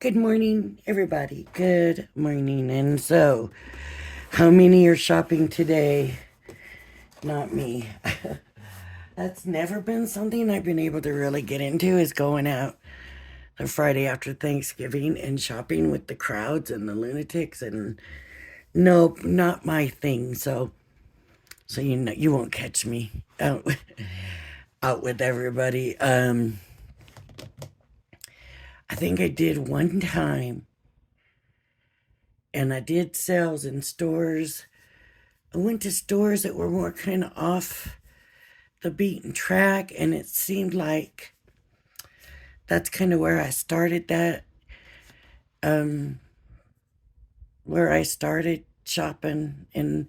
Good morning, everybody. Good morning. And so, how many are shopping today? Not me. That's never been something I've been able to really get into is going out the Friday after Thanksgiving and shopping with the crowds and the lunatics and nope, not my thing. So you know you won't catch me out out with everybody. I think I did one time and I did sales in stores. I went to stores that were more kind of off the beaten track, and it seemed like that's kind of where I started that, um, where I started shopping, and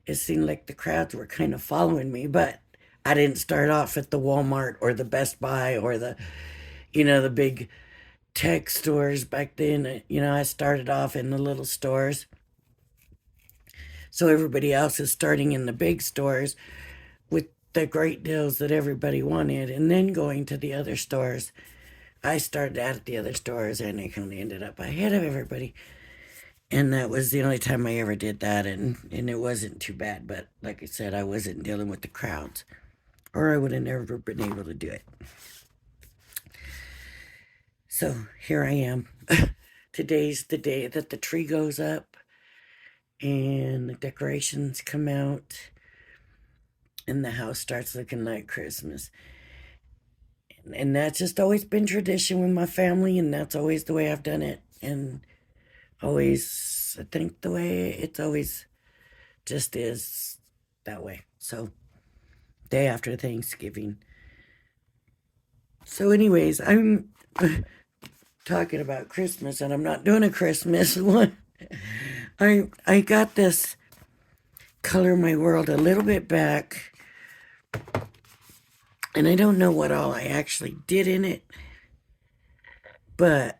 it seemed like the crowds were kind of following me, but I didn't start off at the Walmart or the Best Buy or the big tech stores back then. I started off in the little stores. So everybody else is starting in the big stores with the great deals that everybody wanted and then going to the other stores. I started out at the other stores and I kind of ended up ahead of everybody. And that was the only time I ever did that. And it wasn't too bad. But like I said, I wasn't dealing with the crowds or I would have never been able to do it. So here I am. Today's the day that the tree goes up and the decorations come out and the house starts looking like Christmas. And that's just always been tradition with my family, and that's always the way I've done it. And always, I think the way it's always just is that way. So, day after Thanksgiving. So, anyways, I'm talking about Christmas, and I'm not doing a Christmas one. I got this Color My World a little bit back, and I don't know what all I actually did in it, but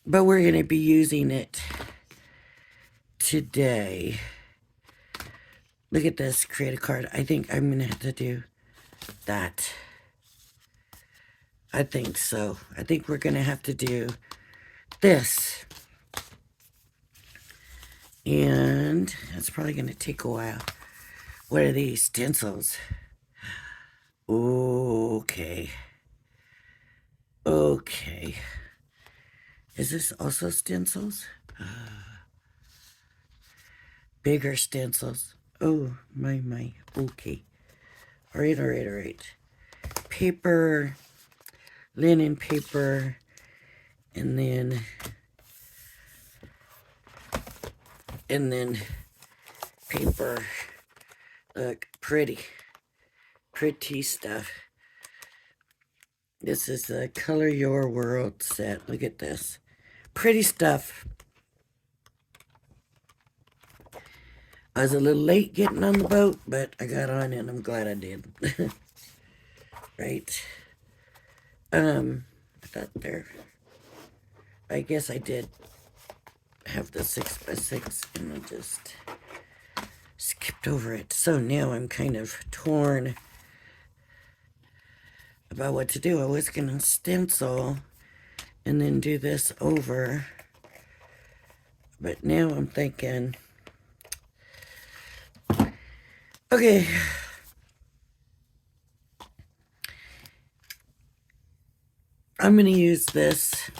we're gonna be using it today. Look at this, create a card. I think I'm gonna have to do that. I think so. I think we're gonna have to do this. And that's probably gonna take a while. What are these stencils? Okay. Okay. Is this also stencils? Bigger stencils. Oh, my. Okay. All right. Paper, linen paper, and then paper. Look, pretty stuff. This is the Color Your World set. Look at this. Pretty stuff. I was a little late getting on the boat, but I got on and I'm glad I did. Right. I thought there. I guess I did have the 6x6 and I just skipped over it. So now I'm kind of torn about what to do. I was going to stencil and then do this over. But now I'm thinking, okay, I'm going to use this.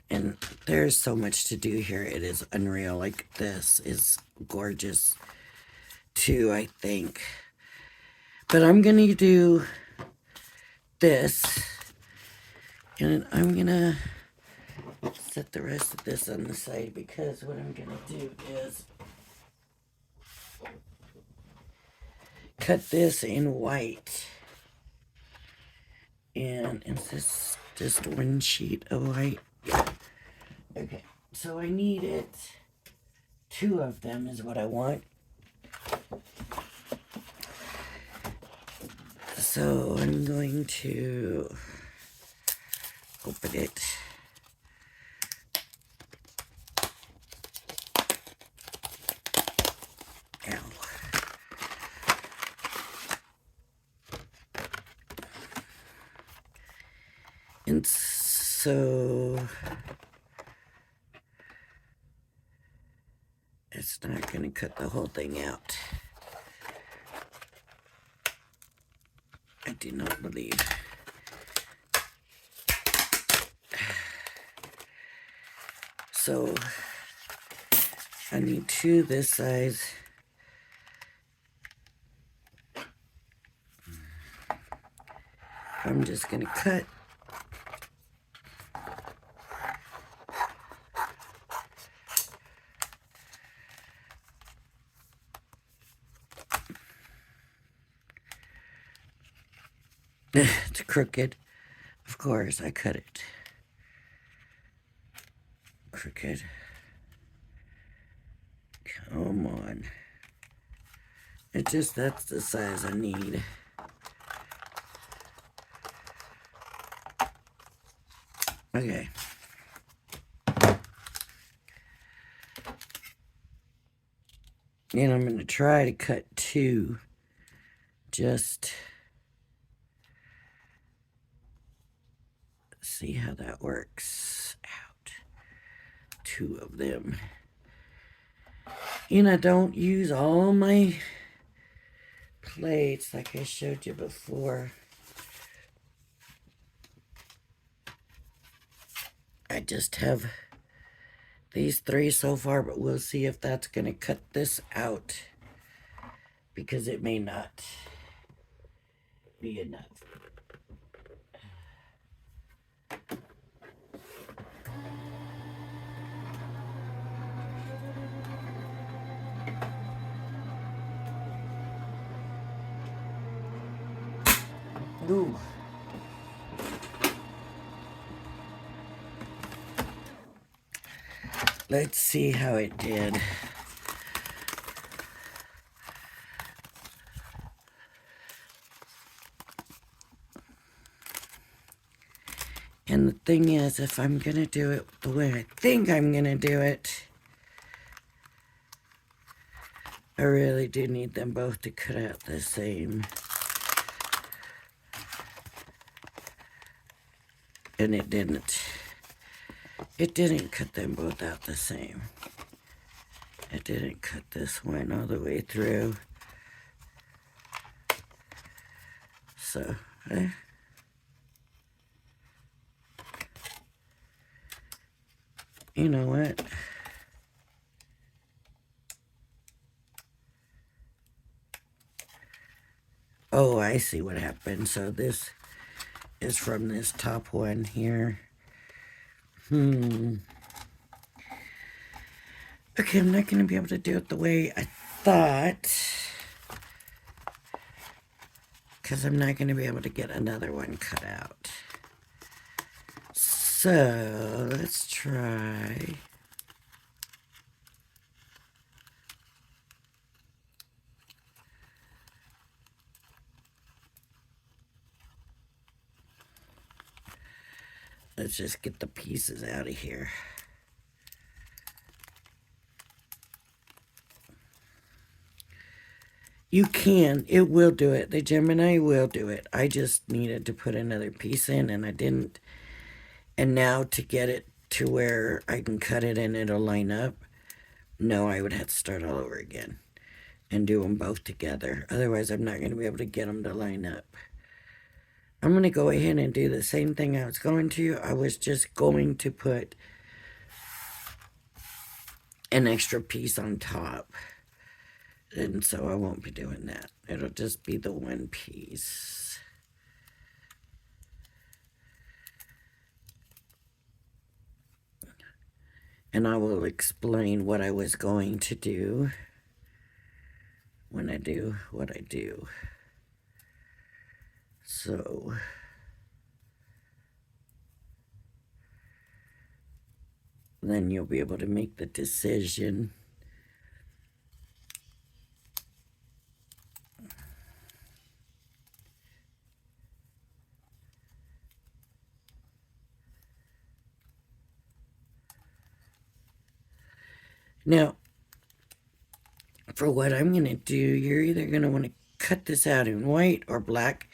And there's so much to do here. It is unreal. Like, this is gorgeous too, I think. But I'm going to do this. And I'm going to set the rest of this on the side because what I'm going to do is cut this in white. And is this just one sheet of white? Yeah. Okay, so I needed 2 of them is what I want. So I'm going to open it. Ow. And so it's not going to cut the whole thing out. I do not believe. So I need two this size. I'm just going to cut. It's crooked. Of course, I cut it. Crooked. Come on. It just, that's the size I need. Okay. And I'm going to try to cut two. Just see how that works out. Two of them. And I don't use all my plates like I showed you before. I just have these three so far, but we'll see if that's going to cut this out, because it may not be enough. Ooh. Let's see how it did. And the thing is, if I'm going to do it the way I think I'm going to do it, I really do need them both to cut out the same. And it didn't. It didn't cut them both out the same. It didn't cut this one all the way through. So, you know what? Oh, I see what happened. So this is from this top one here. Okay, I'm not going to be able to do it the way I thought, because I'm not going to be able to get another one cut out. So, let's try. Let's just get the pieces out of here. You can. It will do it. The Gemini will do it. I just needed to put another piece in, and I didn't. And now to get it to where I can cut it and it'll line up, no, I would have to start all over again and do them both together. Otherwise, I'm not going to be able to get them to line up. I'm going to go ahead and do the same thing I was going to. I was just going to put an extra piece on top. And so I won't be doing that. It'll just be the one piece. And I will explain what I was going to do when I do what I do. So, then you'll be able to make the decision. Now, for what I'm going to do, you're either going to want to cut this out in white or black.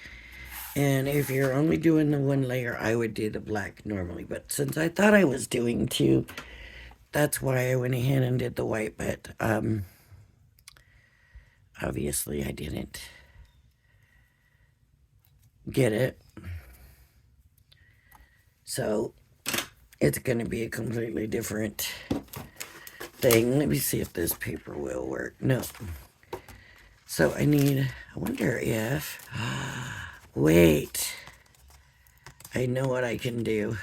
And if you're only doing the one layer, I would do the black normally. But since I thought I was doing two, that's why I went ahead and did the white. But obviously I didn't get it. So it's going to be a completely different thing. Let me see if this paper will work. No. So I wonder if, wait, I know what I can do.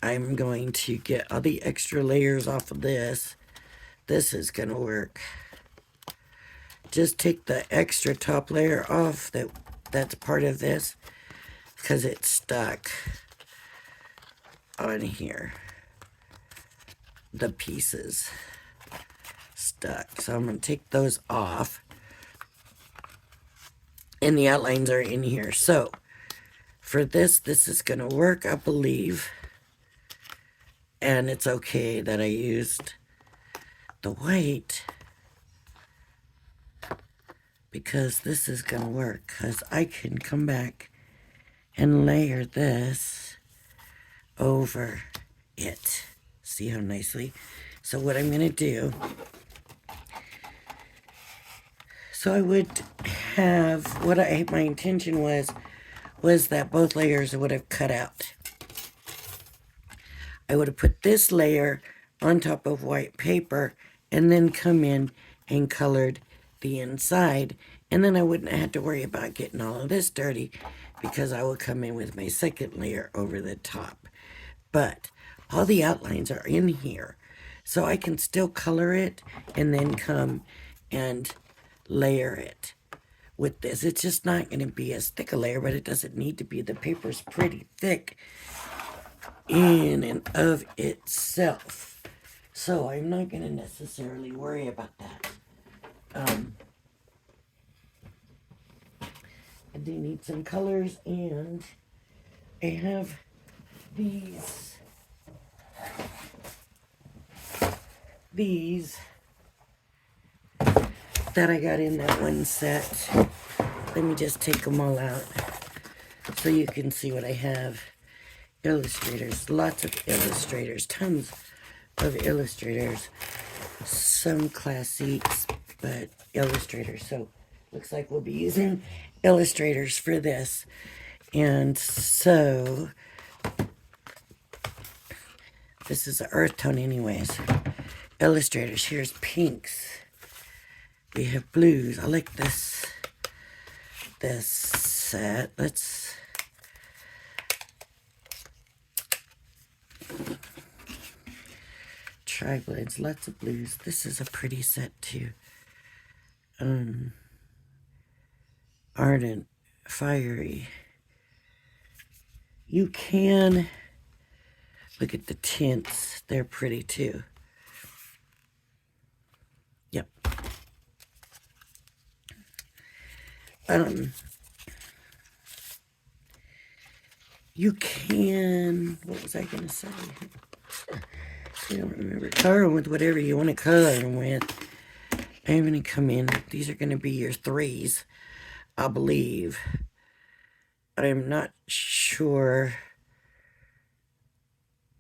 I'm going to get all the extra layers off of this. This is going to work. Just take the extra top layer off that's part of this because it's stuck on here. The pieces stuck. So I'm going to take those off. And the outlines are in here. So for this is going to work, I believe. And it's okay that I used the white because this is going to work because I can come back and layer this over it. See how nicely? So what I'm going to do, so I would have, my intention was that both layers would have cut out. I would have put this layer on top of white paper and then come in and colored the inside. And then I wouldn't have to worry about getting all of this dirty because I would come in with my second layer over the top. But all the outlines are in here. So I can still color it and then come and layer it with this. It's just not going to be as thick a layer, but it doesn't need to be. The paper's pretty thick in and of itself. So I'm not going to necessarily worry about that. I do need some colors, and I have these that I got in that one set. Let me just take them all out so you can see what I have. Illustrators, lots of illustrators, tons of illustrators, some classics, but illustrators. So looks like we'll be using illustrators for this. And so this is an earth tone anyways. Illustrators, here's pinks. We have blues. I like this set. Let's tri-blends, lots of blues. This is a pretty set too. Ardent, fiery. You can look at the tints. They're pretty too. Yep. You can, what was I going to say? I don't remember. Color them with whatever you want to color them with. I'm going to come in. These are going to be your threes, I believe. But I'm not sure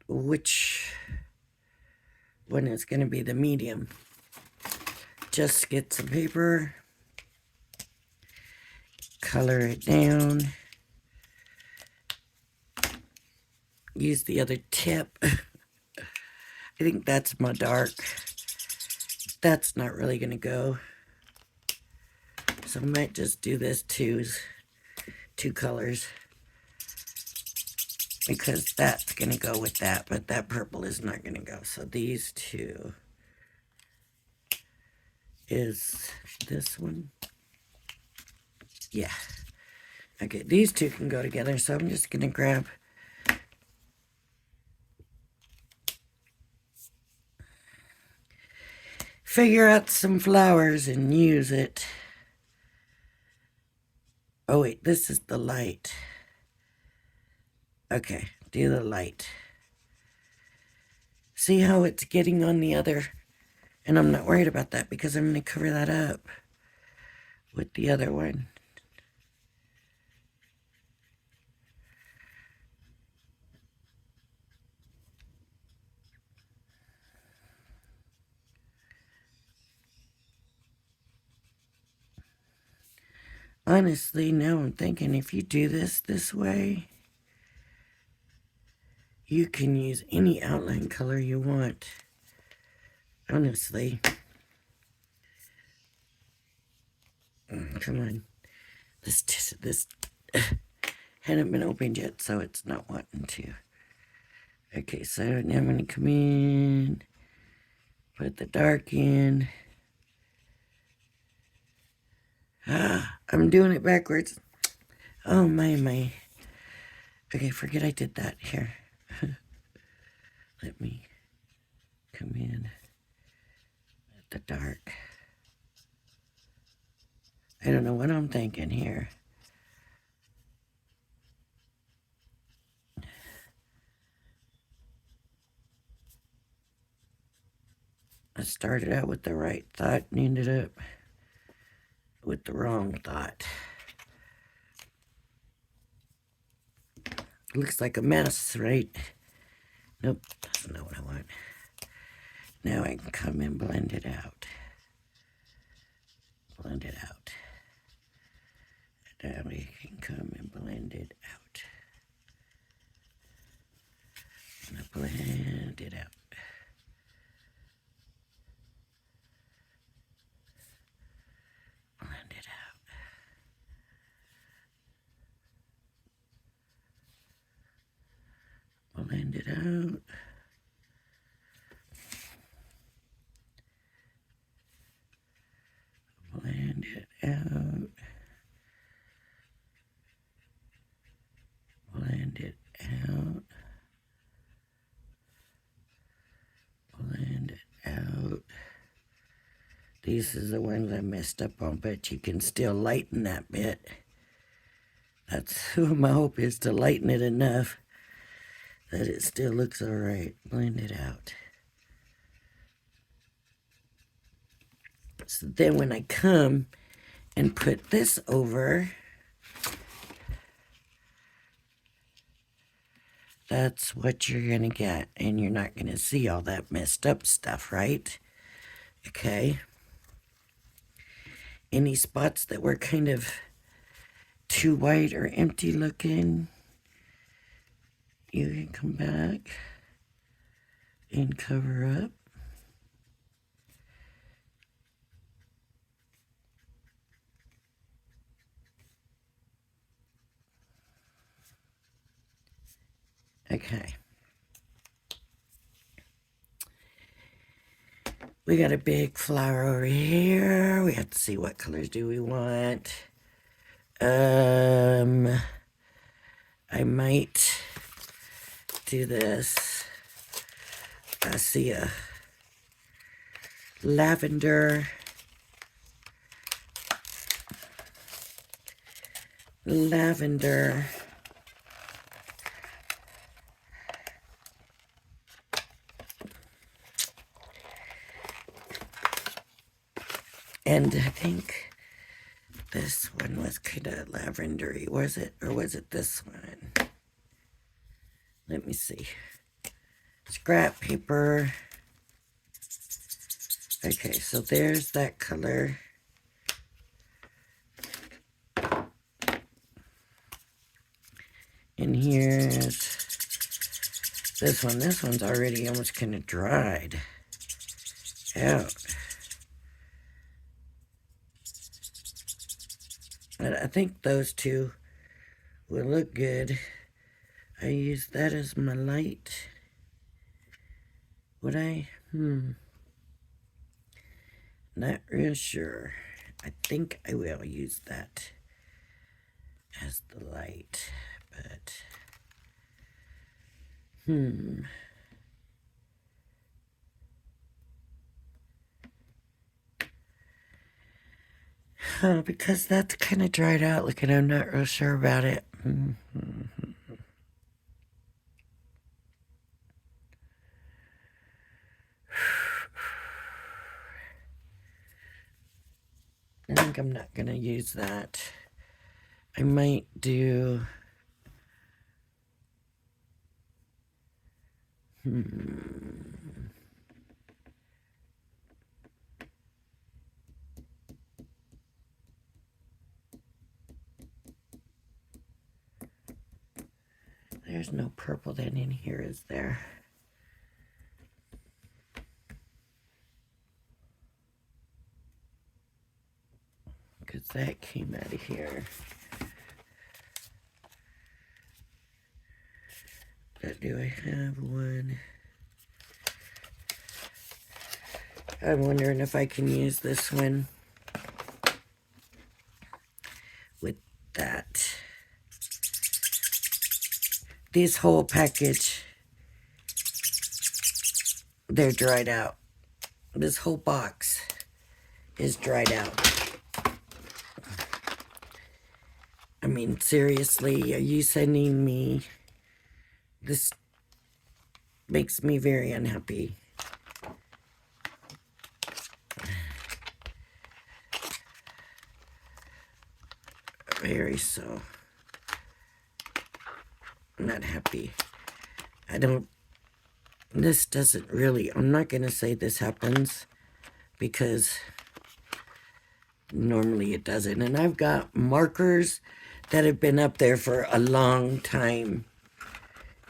which one is going to be the medium. Just get some paper. Color it down. Use the other tip. I think that's my dark. That's not really going to go. So I might just do this two colors. Because that's going to go with that, but that purple is not going to go. So these two is this one. Yeah. Okay, these two can go together, so I'm just going to grab figure out some flowers and use it. Oh wait, this is the light. Okay, do the light. See how it's getting on the other? And I'm not worried about that because I'm going to cover that up with the other one. Honestly, now I'm thinking if you do this way, you can use any outline color you want. Honestly. Come on. This hadn't been opened yet, so it's not wanting to. Okay, so now I'm going to come in, put the dark in. I'm doing it backwards. Oh, my. Okay, forget I did that. Here. Let me come in at the dark. I don't know what I'm thinking here. I started out with the right thought and ended up with the wrong thought. Looks like a mess, right? Nope, that's not what I want. Now I can come and blend it out. Blend it out. Now we can come and blend it out. And blend it out. Blend it out. Blend it out. Blend it out. Blend it out. Blend it out. These are the ones I messed up on, but you can still lighten that bit. That's my hope is to lighten it enough that it still looks all right. Blend it out. So then when I come and put this over, that's what you're going to get. And you're not going to see all that messed up stuff, right? Okay. Any spots that were kind of too white or empty looking, you can come back and cover up. Okay. We got a big flower over here. We have to see what colors do we want. I might do this. I see a lavender. Lavender. And I think this one was kind of lavendery, was it? Or was it this one? Let me see. Scrap paper. Okay, so there's that color. And here's this one. This one's already almost kind of dried out. But I think those two will look good. I use that as my light. Would I? Not real sure. I think I will use that as the light, but because that's kind of dried out. Look, and I'm not real sure about it. I think I'm not gonna use that. I might do. There's no purple then in here, is there? Because that came out of here. But do I have one? I'm wondering if I can use this one with that. These whole package, they're dried out. This whole box is dried out. I mean, seriously, are you sending me? This makes me very unhappy. Very so. I'm not happy. This doesn't really, I'm not going to say this happens because normally it doesn't. And I've got markers that have been up there for a long time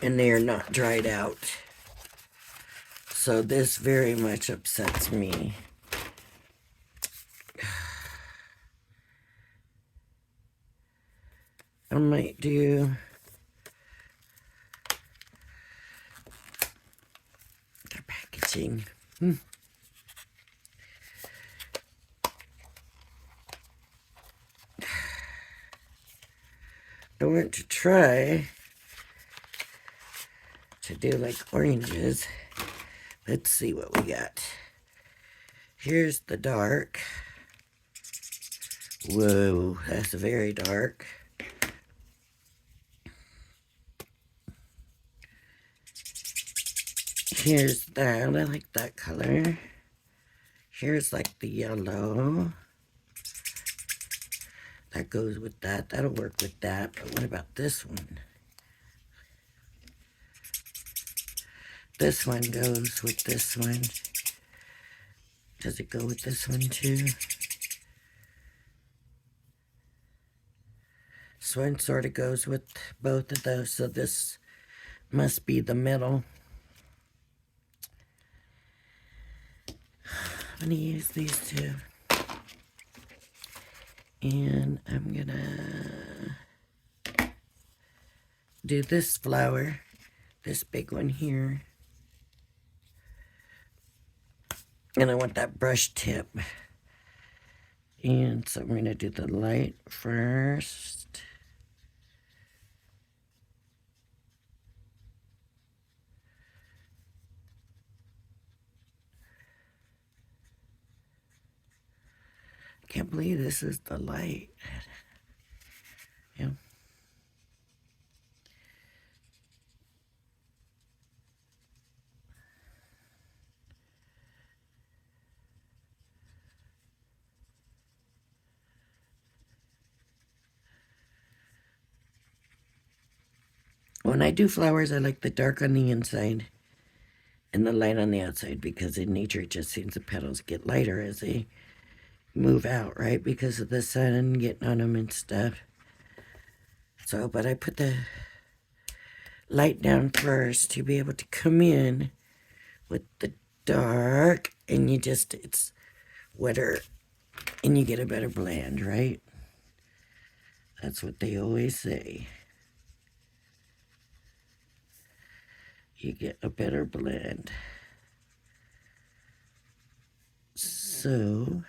and they are not dried out. So this very much upsets me. I might do the packaging. I want to try to do like oranges. Let's see what we got. Here's the dark. Whoa, that's very dark. Here's that. I like that color. Here's like the yellow. That goes with that. That'll work with that. But what about this one? This one goes with this one. Does it go with this one too? This one sort of goes with both of those. So this must be the middle. I'm going to use these two. And I'm going to do this flower, this big one here. And I want that brush tip. And so I'm going to do the light first. Can't believe this is the light. Yeah. When I do flowers, I like the dark on the inside and the light on the outside because in nature it just seems the petals get lighter as they move out, right? Because of the sun getting on them and stuff. So, but I put the light down first to be able to come in with the dark, and it's wetter and you get a better blend, right? That's what they always say. You get a better blend. So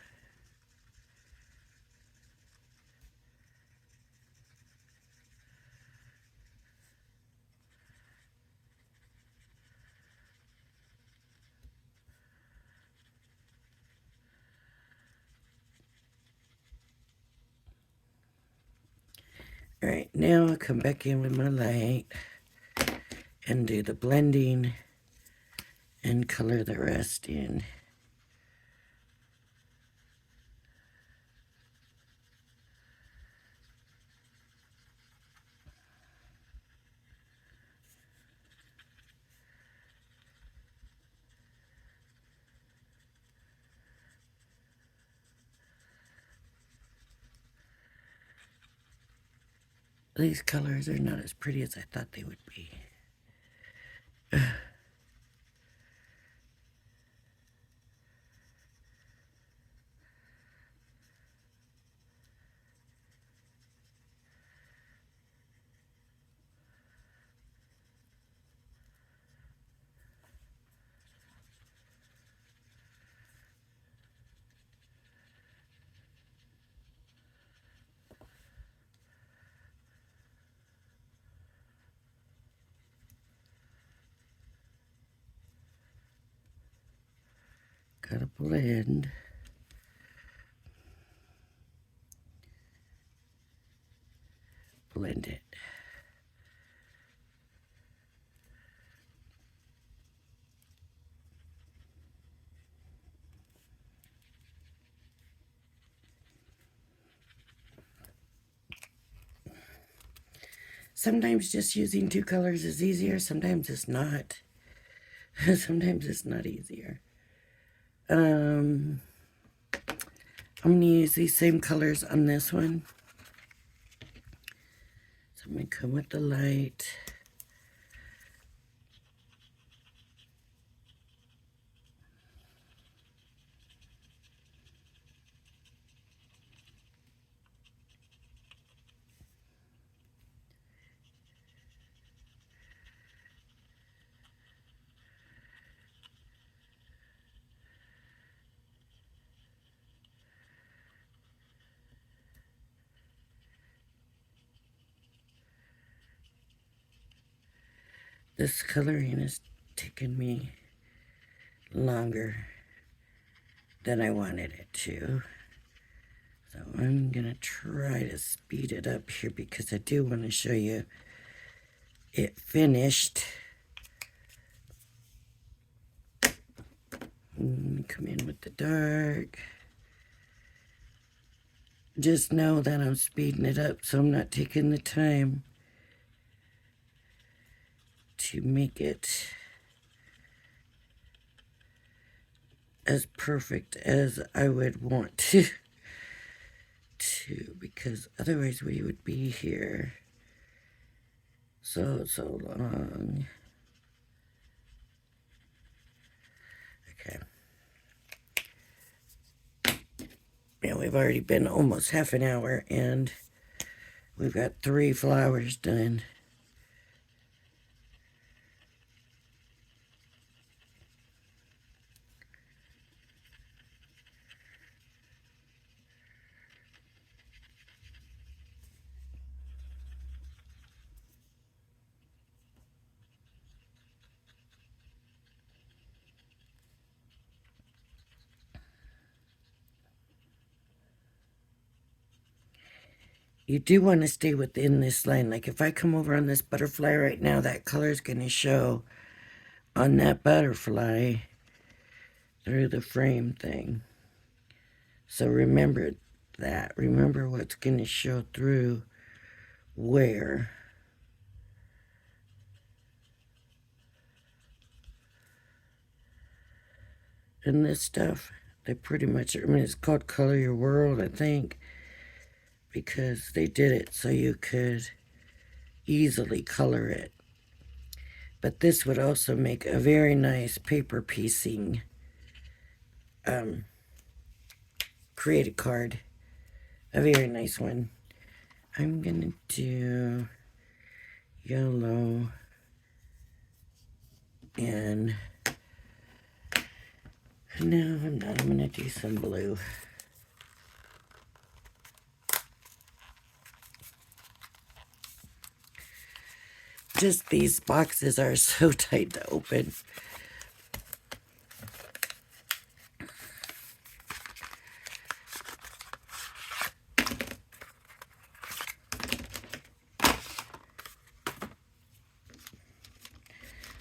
all right, now I'll come back in with my light and do the blending and color the rest in. These colors are not as pretty as I thought they would be. Gotta blend. Blend it. Sometimes just using two colors is easier. Sometimes it's not. Sometimes it's not easier. I'm going to use these same colors on this one. So I'm going to come with the light. This coloring is taking me longer than I wanted it to. So I'm going to try to speed it up here because I do want to show you it finished. Come in with the dark. Just know that I'm speeding it up so I'm not taking the time to make it as perfect as I would want to because otherwise we would be here so long. Okay. Yeah, we've already been almost half an hour and we've got 3 flowers done. You do want to stay within this line. Like if I come over on this butterfly right now, that color is going to show on that butterfly through the frame thing. So remember that. Remember what's going to show through where. And this stuff, they pretty much, I mean, it's called Color Your World, I think, because they did it so you could easily color it. But this would also make a very nice paper piecing create card. A very nice one. I'm going to do yellow and no, I'm not. I'm going to do some blue. Just these boxes are so tight to open.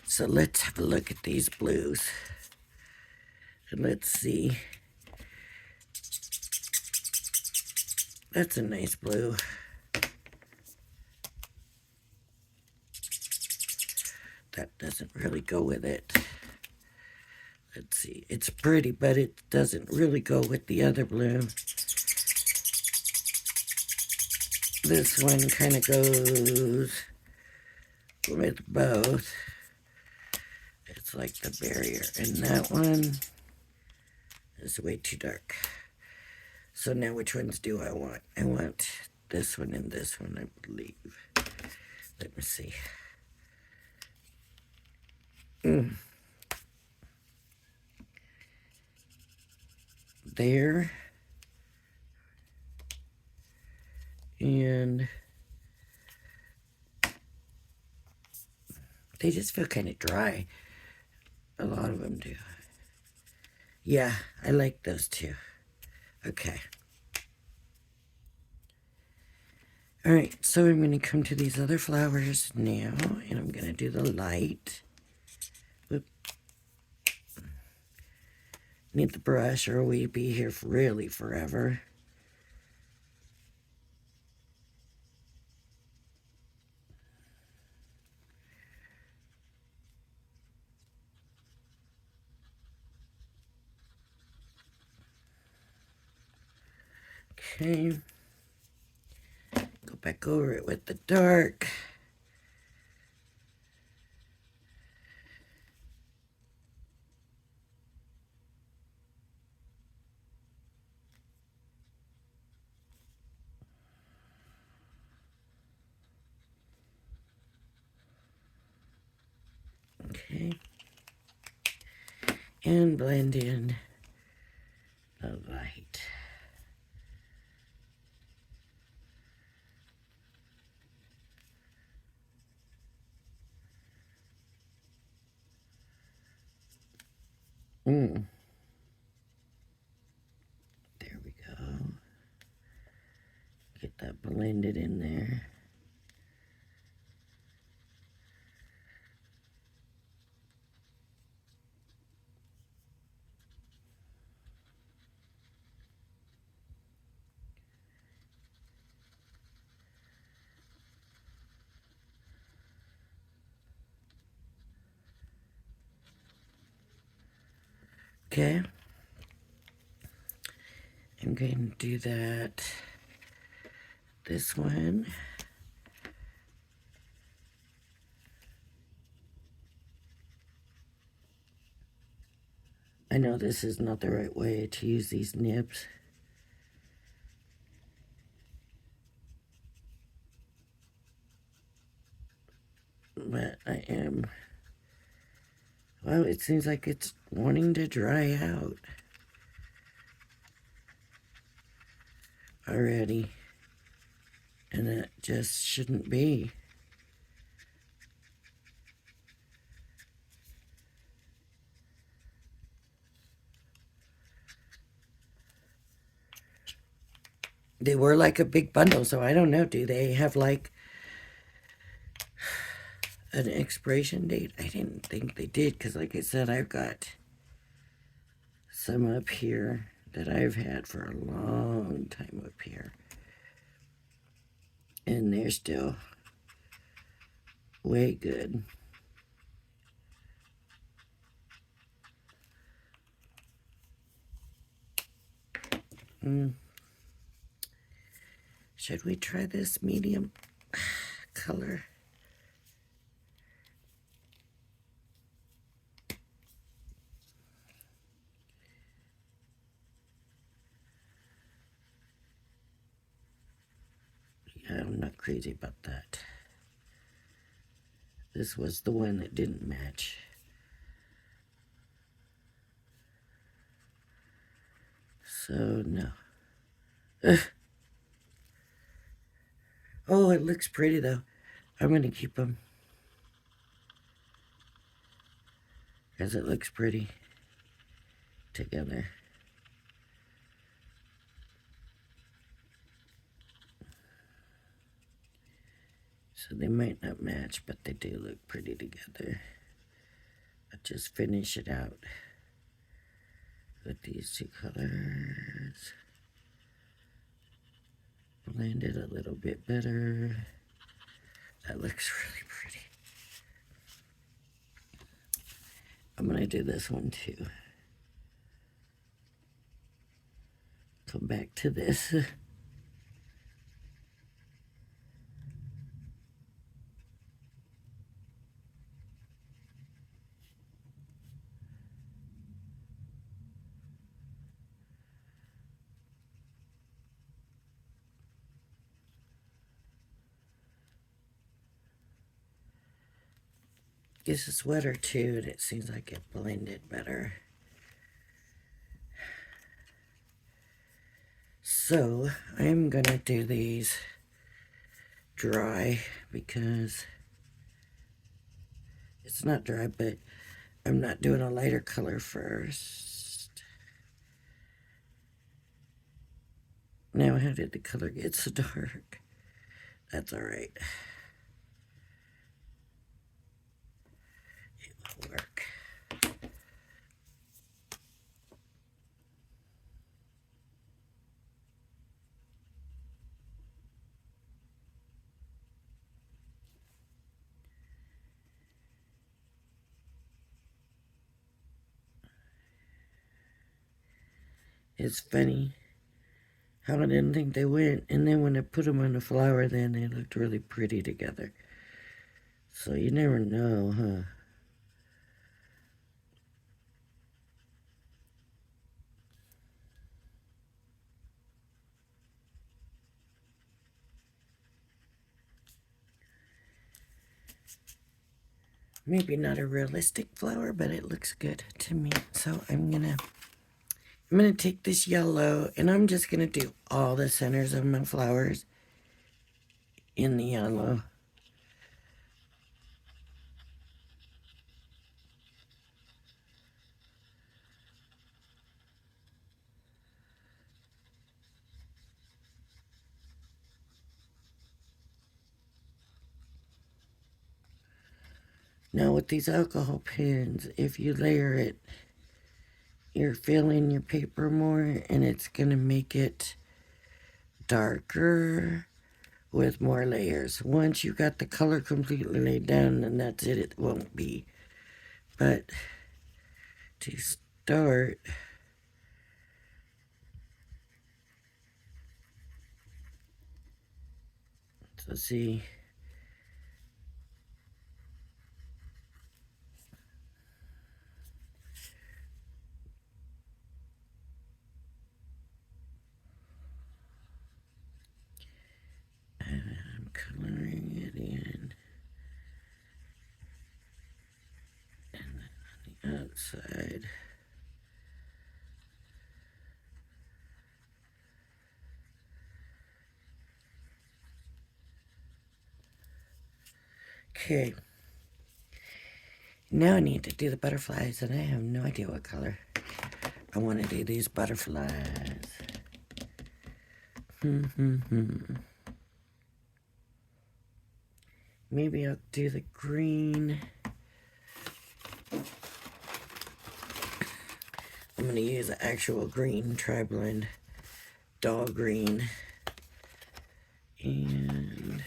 So let's have a look at these blues. And let's see. That's a nice blue. That doesn't really go with it. Let's see. It's pretty, but it doesn't really go with the other blue. This one kind of goes with both. It's like the barrier. And that one is way too dark. So now which ones do I want? I want this one and this one, I believe. Let me see. There. And they just feel kind of dry. A lot of them do. Yeah, I like those two. Okay. Alright, so I'm going to come to these other flowers now, and I'm going to do the light. Whoop. Need the brush, or we'd be here really forever. Okay. Go back over it with the dark. Okay. And blend in the light. There we go. Get that blended in there. Okay. I'm going to do that. This one. I know this is not the right way to use these nibs. But I am. Well, it seems like it's wanting to dry out already. And it just shouldn't be. They were like a big bundle, so I don't know. Do they have like an expiration date? I didn't think they did, because like I said, I've got some up here that I've had for a long time up here. And they're still way good. Should we try this medium color? Yeah, I'm not crazy about that. This was the one that didn't match. So, no. Ugh. Oh, it looks pretty, though. I'm going to keep them. Because it looks pretty together. So they might not match, but they do look pretty together. I'll just finish it out with these two colors. Blend it a little bit better. That looks really pretty. I'm going to do this one too. Come back to this. This is wetter too, and it seems like it blended better. So I'm gonna do these dry because it's not dry, but I'm not doing a lighter color first. Now, how did the color get so dark? That's all right. It will work. It's funny how I didn't think they went, and then when I put them on the flower, then they looked really pretty together. So you never know, huh? Maybe not a realistic flower, but it looks good to me. So I'm gonna take this yellow, and I'm just gonna do all the centers of my flowers in the yellow. Now with these alcohol pens, if you layer it, you're filling your paper more, and it's gonna make it darker with more layers. Once you got the color completely laid down, then that's it. It won't be. But to start, so see, I'm coloring it in, and then on the outside. Okay. Now I need to do the butterflies, and I have no idea what color I want to do these butterflies. Maybe I'll do the green. I'm going to use the actual green tri-blend, doll green. And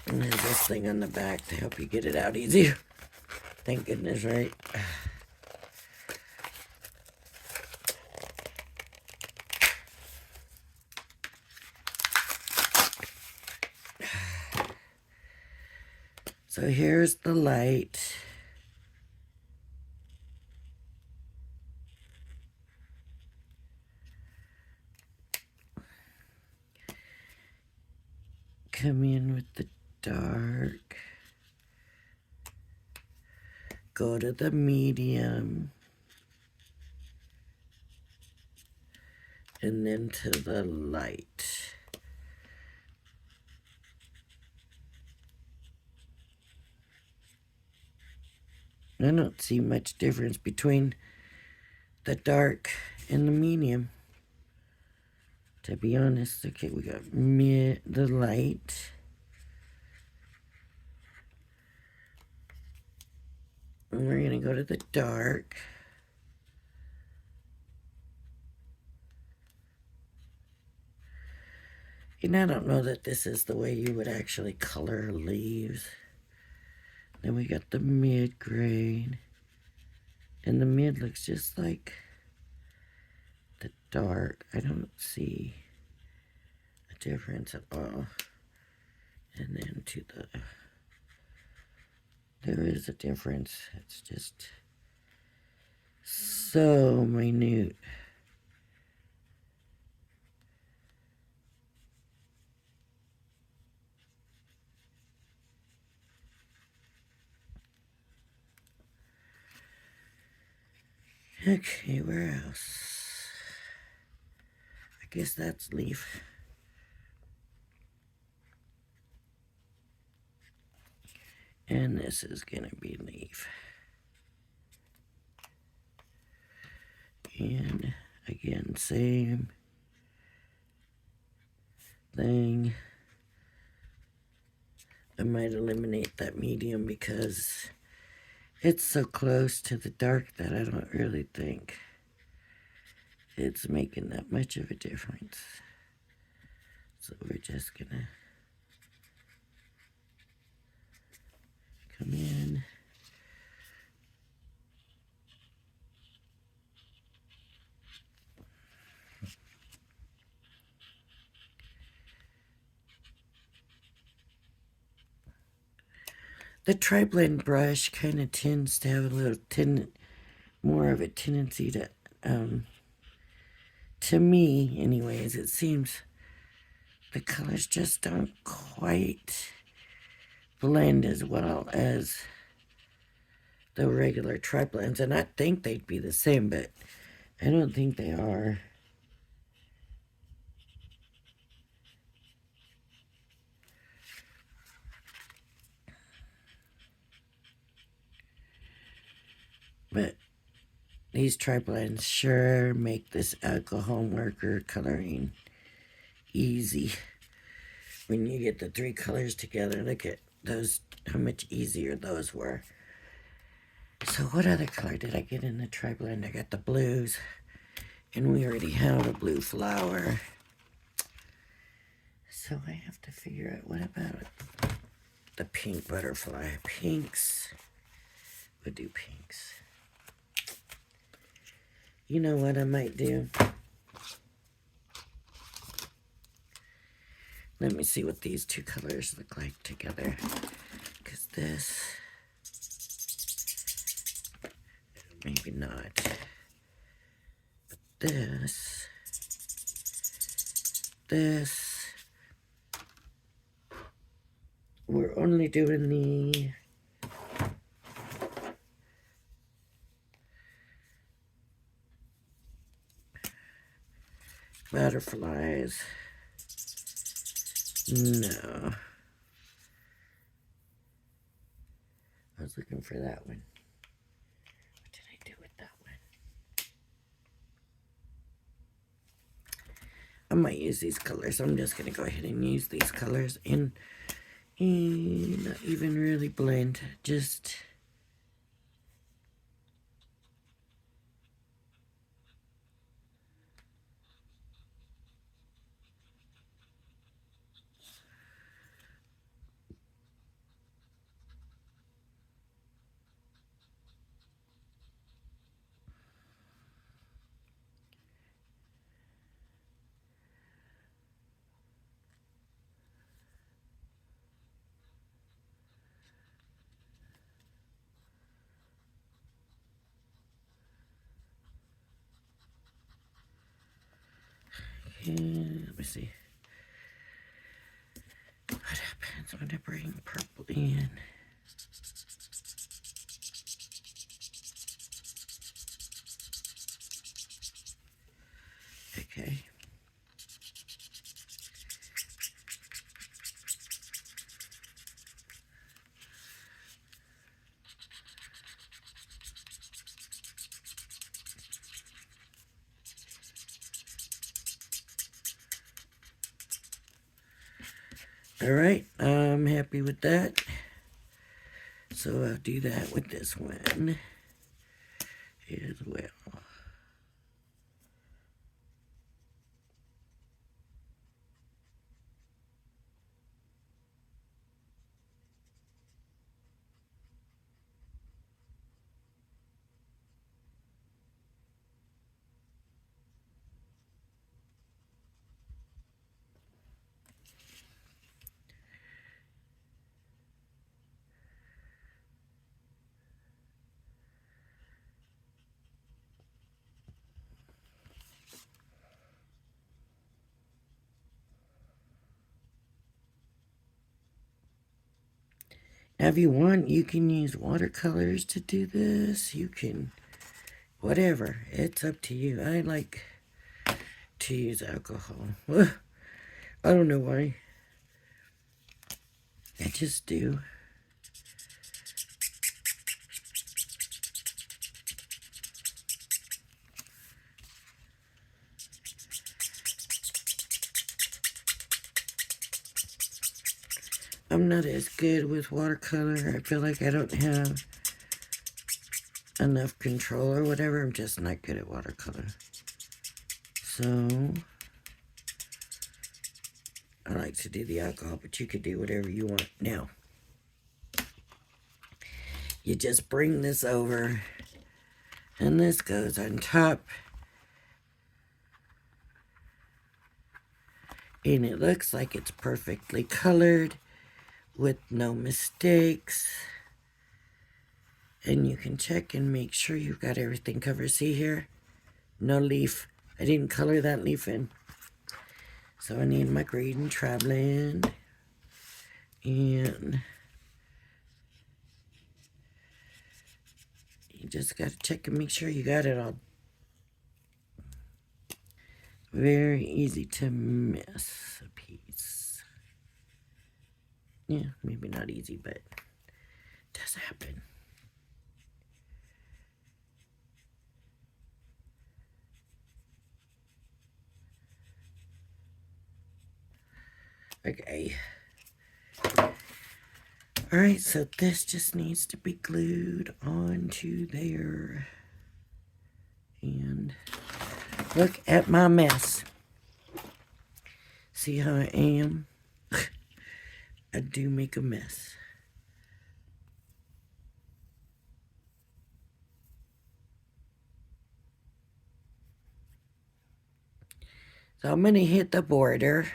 there's this thing on the back to help you get it out easier. Thank goodness, right? So here's the light. Come in with the dark. Go to the medium. And then to the light. I don't see much difference between the dark and the medium, to be honest. Okay, we got the light. And we're gonna go to the dark. And I don't know that this is the way you would actually color leaves. Then we got the mid grade. And the mid looks just like the dark. I don't see a difference at all. And then to the, there is a difference. It's just so minute. Okay, where else? I guess that's leaf. And this is gonna be leaf. And again, same thing. I might eliminate that medium because it's so close to the dark that I don't really think it's making that much of a difference. So we're just gonna come in. The tri-blend brush kind of tends to have a little more of a tendency to me anyways, it seems the colors just don't quite blend as well as the regular tri-blends. And I think they'd be the same, but I don't think they are. But these tri-blends sure make this alcohol marker coloring easy. When you get the three colors together, look at those, how much easier those were. So what other color did I get in the tri-blend? I got the blues, and we already have a blue flower. So I have to figure out, what about the pink butterfly? Pinks. We'll do pinks. You know what I might do? Let me see what these two colors look like together. Because this, maybe not. But this, we're only doing the butterflies. No. I was looking for that one. What did I do with that one? I might use these colors. I'm just going to go ahead and use these colors and not even really blend. Just let me see. What happens when I bring purple in? Okay. All right, I'm happy with that. So I'll do that with this one as well. Now, if you want, you can use watercolors to do this. You can whatever. It's up to you. I like to use alcohol. I don't know why. I just do. I'm not as good with watercolor. I feel like I don't have enough control or whatever. I'm just not good at watercolor. So I like to do the alcohol, but you could do whatever you want. Now, you just bring this over, and this goes on top. And it looks like it's perfectly colored with no mistakes. And you can check and make sure you've got everything covered. See here? No leaf. I didn't color that leaf in. So I need my green and Traveling. And you just got to check and make sure you got it all. Very easy to miss a piece. Yeah, maybe not easy, but it does happen. Okay. Alright, so this just needs to be glued onto there. And look at my mess. See how I am? I do make a mess. So I'm going to hit the border.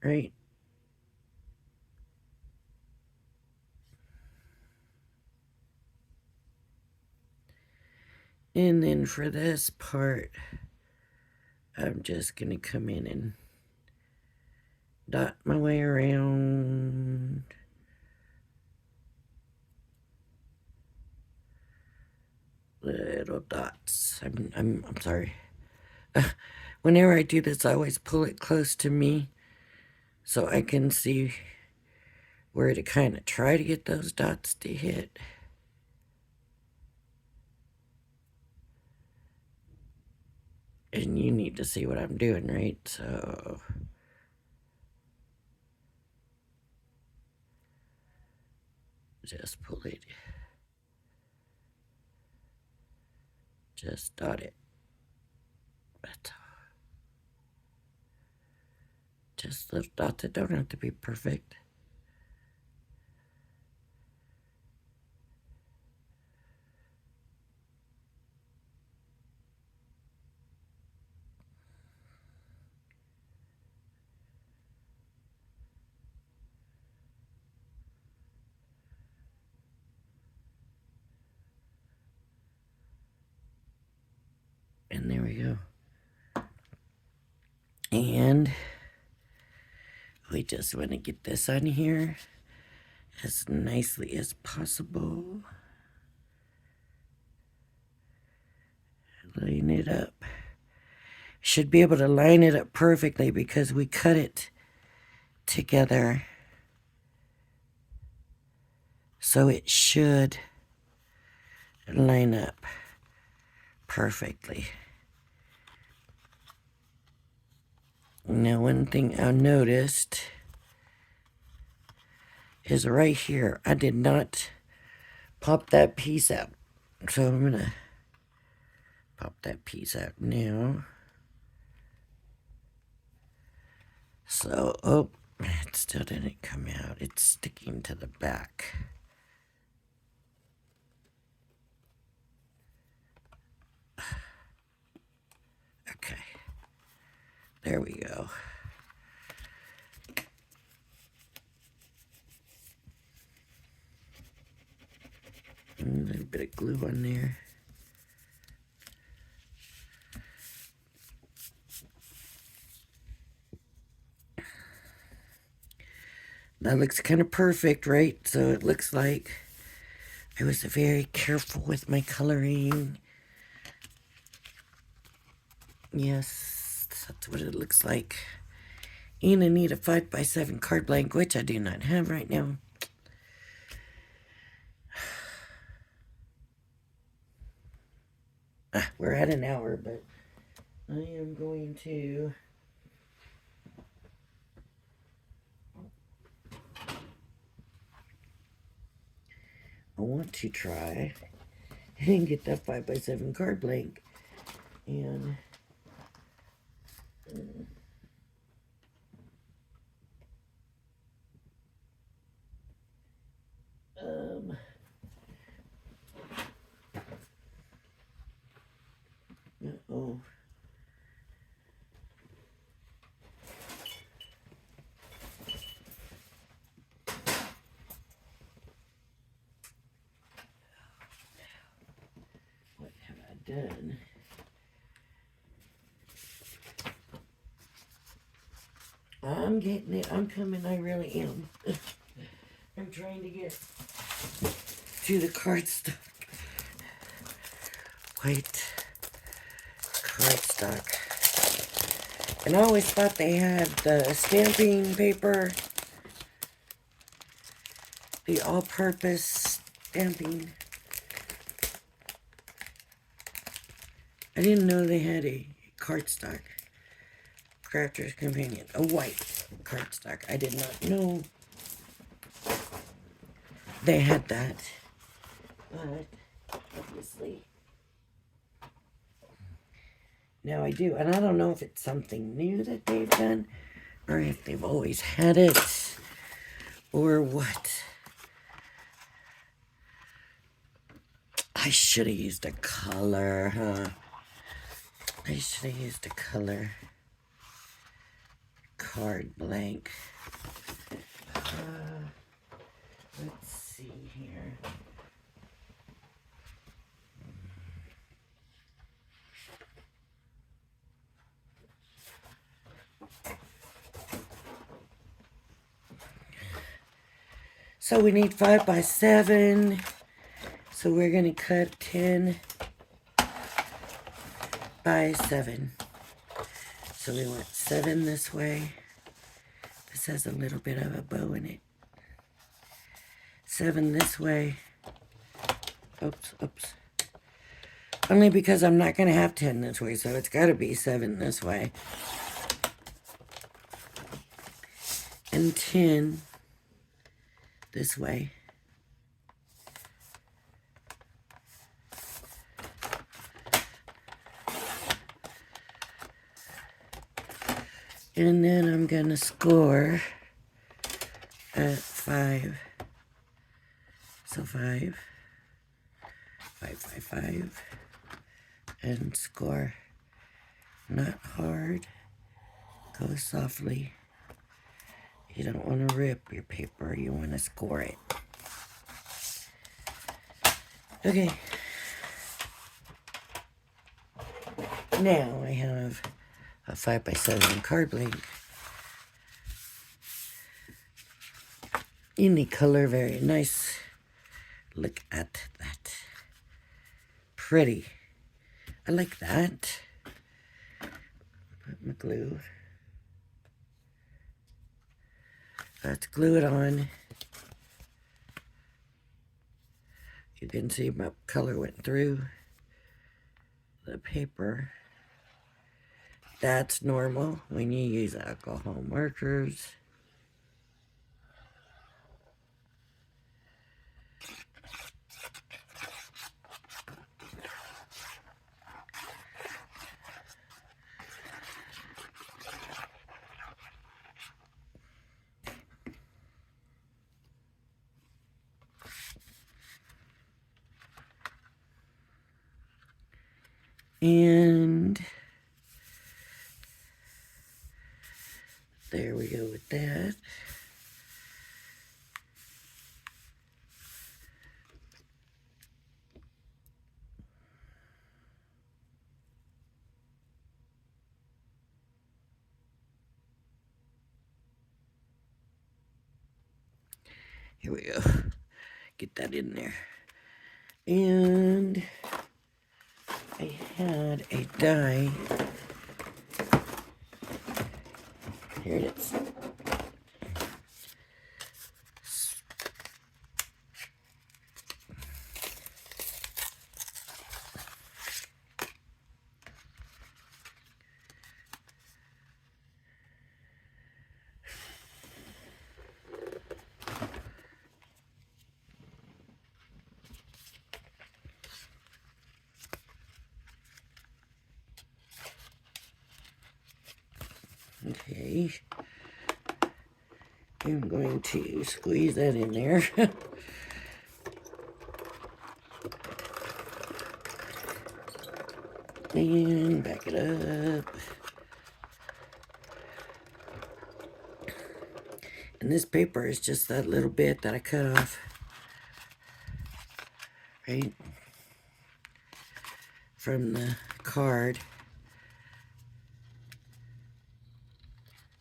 Right? And then for this part, I'm just going to come in and dot my way around. Little dots. I'm sorry. Whenever I do this, I always pull it close to me so I can see where to kind of try to get those dots to hit. And you need to see what I'm doing, right? So just pull it. Just dot it. That's all. Just little dots. It don't have to be perfect. And there we go. And we just want to get this on here as nicely as possible. Line it up. Should be able to line it up perfectly because we cut it together. So it should line up perfectly. Now, one thing I noticed is right here, I did not pop that piece out. So I'm going to pop that piece out now. So, oh, it still didn't come out. It's sticking to the back. Okay. There we go. A little bit of glue on there. That looks kind of perfect, right? So it looks like I was very careful with my coloring. Yes, that's what it looks like. And I need a 5x7 card blank, which I do not have right now. We're at an hour, but I am going to... I want to try and get that 5x7 card blank. And... Uh-oh. What have I done? I'm getting it. I'm coming. I really am. I'm trying to get to the cardstock. White cardstock. And I always thought they had the stamping paper, the all-purpose stamping. I didn't know they had a cardstock. Crafter's Companion. A white cardstock. I did not know they had that. But, obviously, now I do. And I don't know if it's something new that they've done, or if they've always had it, or what. I should have used a color, huh? I should have used a color card blank. Let's see here. So we need 5x7. So we're going to cut 10 by 7. So we want 7 this way. This has a little bit of a bow in it. 7 this way. Oops, oops. Only because I'm not going to have 10 this way, so it's got to be 7 this way. And 10 this way. And then I'm going to score at 5. So 5, 5, 5, 5, and score. Not hard. Go softly. You don't want to rip your paper. You want to score it. Okay. Now I have a 5x7 card blank. Unique color, very nice. Look at that. Pretty. I like that. Put my glue. Let's glue it on. You can see my color went through the paper. That's normal when you use alcohol markers. And there we go with that. Here we go. Get that in there. And I had a die. Here it is. Okay. I'm going to squeeze that in there. And back it up. And this paper is just that little bit that I cut off. Right? From the card.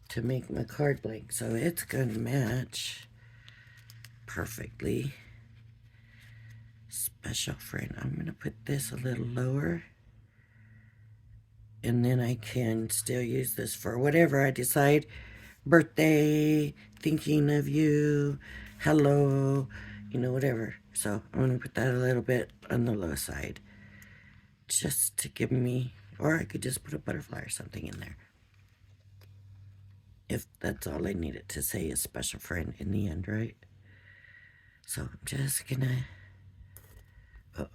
To make my card blank. So it's going to match perfectly. Special friend. I'm going to put this a little lower. And then I can still use this for whatever I decide. Birthday, thinking of you, hello, you know, whatever. So I'm going to put that a little bit on the low side. Just to give me, or I could just put a butterfly or something in there. If that's all I needed to say is special friend in the end, right? So I'm just going to, I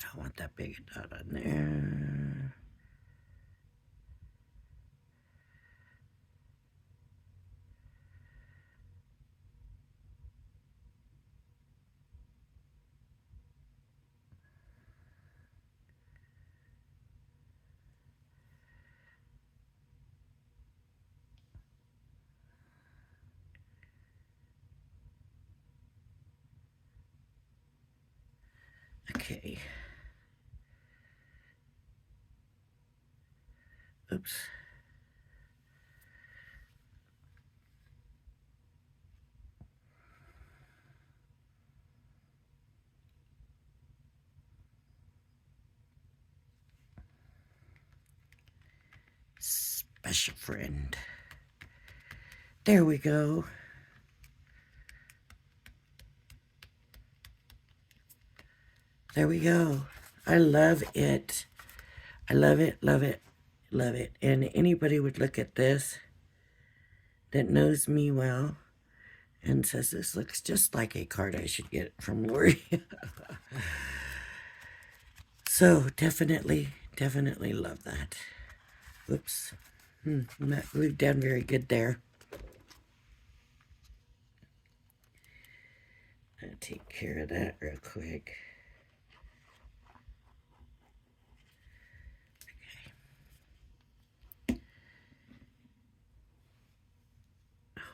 don't want that big a dot on there. Okay. Oops. Special friend. There we go. There we go. I love it. I love it, love it, love it. And anybody would look at this that knows me well and says, this looks just like a card I should get from Lori. So definitely, definitely love that. Whoops. Not glued down very good there. I'll take care of that real quick. Okay.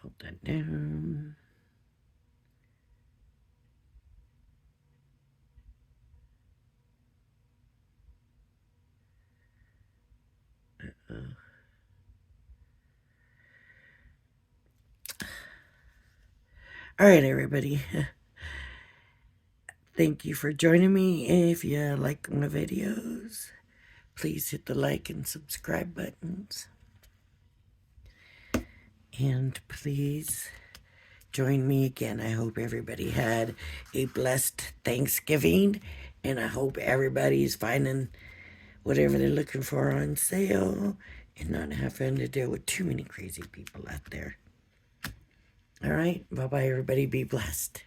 Hold that down. All right, everybody. Thank you for joining me. If you like my videos, please hit the like and subscribe buttons. And please join me again. I hope everybody had a blessed Thanksgiving. And I hope everybody's finding whatever they're looking for on sale and not having to deal with too many crazy people out there. All right. Bye-bye, everybody. Be blessed.